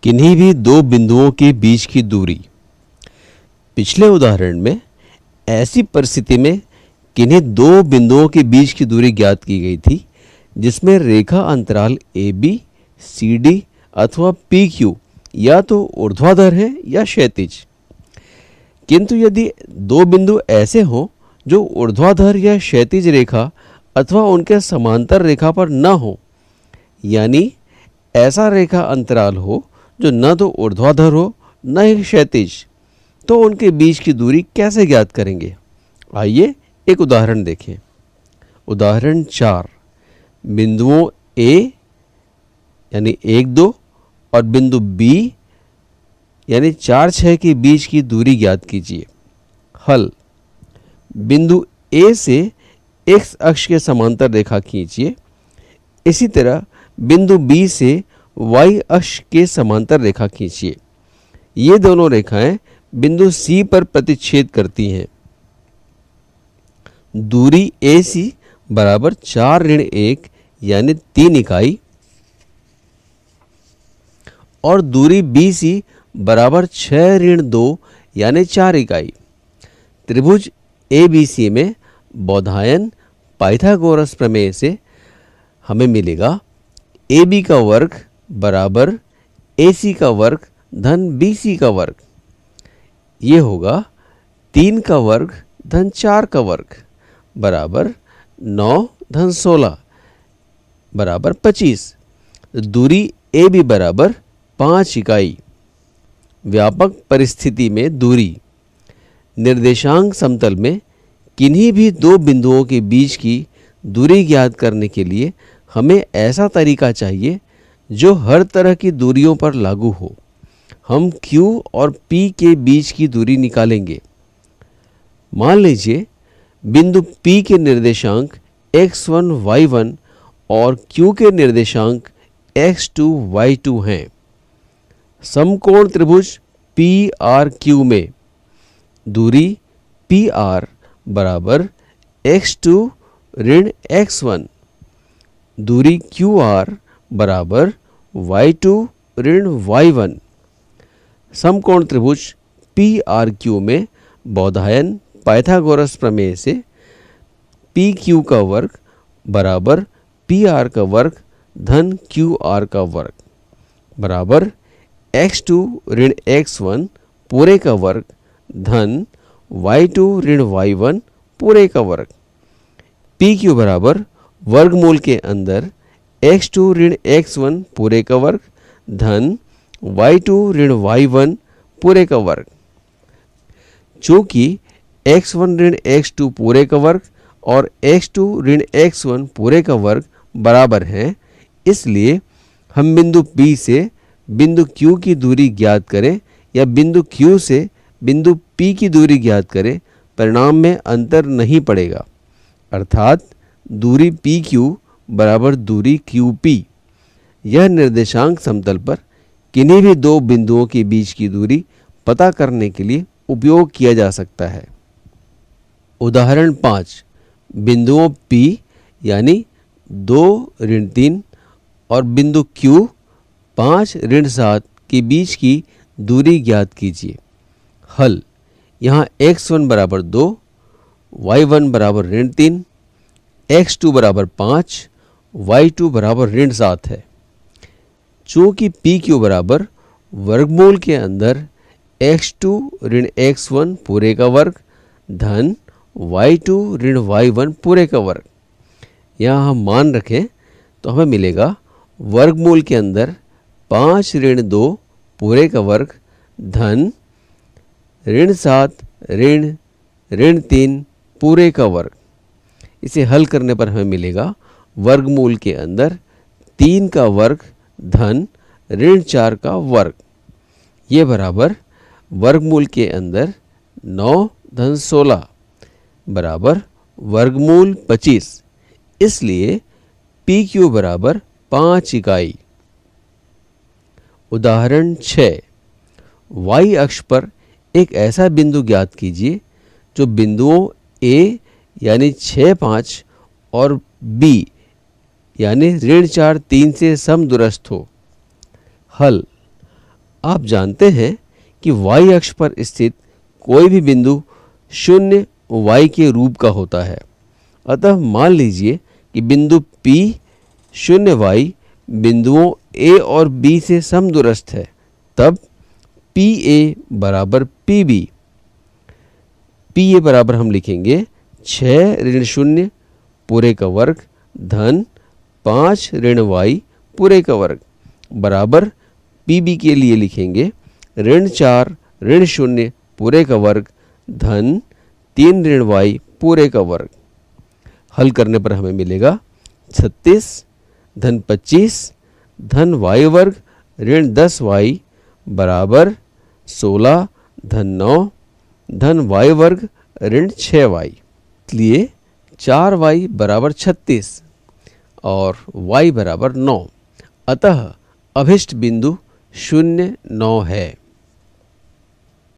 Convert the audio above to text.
किन्हीं भी दो बिंदुओं के बीच की दूरी। पिछले उदाहरण में ऐसी परिस्थिति में किन्हीं दो बिंदुओं के बीच की दूरी ज्ञात की गई थी जिसमें रेखा अंतराल AB, CD अथवा PQ या तो ऊर्ध्वाधर है या क्षैतिज। किंतु यदि दो बिंदु ऐसे हों जो ऊर्ध्वाधर या क्षैतिज रेखा अथवा उनके समांतर रेखा पर न हो, यानी ऐसा रेखा अंतराल हो जो न तो ऊर्ध्वाधर हो न ही क्षैतिज, तो उनके बीच की दूरी कैसे ज्ञात करेंगे? आइए एक उदाहरण देखें। उदाहरण 4, बिंदुओं A यानी 1, 2 और बिंदु B यानी 4, 6 के बीच की दूरी ज्ञात कीजिए। हल: बिंदु A से x अक्ष के समांतर रेखा खींचिए। इसी तरह बिंदु B से y अक्ष के समांतर रेखा खींचिए। ये दोनों रेखाएं बिंदु C पर प्रतिच्छेद करती हैं। दूरी AC बराबर 4-1 यानी 3 इकाई और दूरी BC बराबर 6-2 यानी 4 इकाई। त्रिभुज ABC में बोधायन पाइथागोरस प्रमेय से हमें मिलेगा AB का वर्ग बराबर AC का वर्ग धन BC का वर्ग। ये होगा 3 का वर्ग धन 4 का वर्ग बराबर 9 धन 16 बराबर 25। दूरी AB बराबर 5 इकाई। व्यापक परिस्थिति में दूरी। निर्देशांक समतल में किन्हीं भी दो बिंदुओं के बीच की दूरी ज्ञात करने के लिए हमें ऐसा तरीका चाहिए जो हर तरह की दूरियों पर लागू हो। हम Q और P के बीच की दूरी निकालेंगे। मान लीजिए बिंदु P के निर्देशांक x1, y1 और Q के निर्देशांक x2, y2 हैं। समकोण त्रिभुज PRQ में दूरी PR बराबर x2 ऋण x1, दूरी QR बराबर y2 ऋण y1। समकोण त्रिभुज PRQ में बोधायन पाइथागोरस प्रमेय से PQ का वर्ग बराबर PR का वर्ग धन QR का वर्ग बराबर x2 ऋण x1 पूरे का वर्ग धन y2 ऋण y1 पूरे का वर्ग। PQ बराबर वर्गमूल के अंदर x2 ऋण x1 पूरे का वर्ग धन y2 ऋण y1 पूरे का वर्ग। चूंकि x1 ऋण x2 पूरे का वर्ग और x2 ऋण x1 पूरे का वर्ग बराबर हैं, इसलिए हम बिंदु P से बिंदु Q की दूरी ज्ञात करें या बिंदु Q से बिंदु P की दूरी ज्ञात करें, परिणाम में अंतर नहीं पड़ेगा। अर्थात दूरी PQ बराबर दूरी QP। यह निर्देशांक समतल पर किन्हीं भी दो बिंदुओं के बीच की दूरी पता करने के लिए उपयोग किया जा सकता है। उदाहरण 5, बिंदुओं P यानी 2-3 और बिंदु Q 5-7 के बीच की दूरी ज्ञात कीजिए। हल: यहाँ x1 बराबर 2, y1 बराबर ऋण 3, x2 बराबर 5, y2 बराबर ऋण 7 है। चूंकि PQ बराबर वर्गमूल के अंदर x2 ऋण x1 पूरे का वर्ग धन y2 ऋण y1 पूरे का वर्ग। यहाँ हम मान रखें तो हमें मिलेगा वर्गमूल के अंदर 5 ऋण 2 पूरे का वर्ग धन ऋण 7 ऋण 3 पूरे का वर्ग। इसे हल करने पर हमें मिलेगा वर्गमूल के अंदर 3 का वर्ग धन ऋण 4 का वर्ग। ये बराबर वर्गमूल के अंदर 9 धन 16 बराबर वर्गमूल 25। इसलिए PQ बराबर 5 इकाई। उदाहरण 6, y अक्ष पर एक ऐसा बिंदु ज्ञात कीजिए जो बिंदुओं A यानी 6, 5 और B यानी ऋण 4, 3 से समदूरस्थ हो। हल: आप जानते हैं कि y अक्ष पर स्थित कोई भी बिंदु शून्य y के रूप का होता है। अतः मान लीजिए कि बिंदु P शून्य y बिंदुओं A और B से समदूरस्थ है, तब PA बराबर PB। PA बराबर हम लिखेंगे 6 ऋण 0 पूरे का वर्ग धन 5 ऋण y पूरे का वर्ग बराबर PB के लिए लिखेंगे ऋण 4 ऋण 0 पूरे का वर्ग धन 3 ऋण y पूरे का वर्ग। हल करने पर हमें मिलेगा 36 धन 25 धन y वर्ग ऋण 10y बराबर 16 धन 9 धन y वर्ग ऋण 6y। इसलिए 4y बराबर 36 और y बराबर 9। अतः अभिष्ट बिंदु 0, 9 है।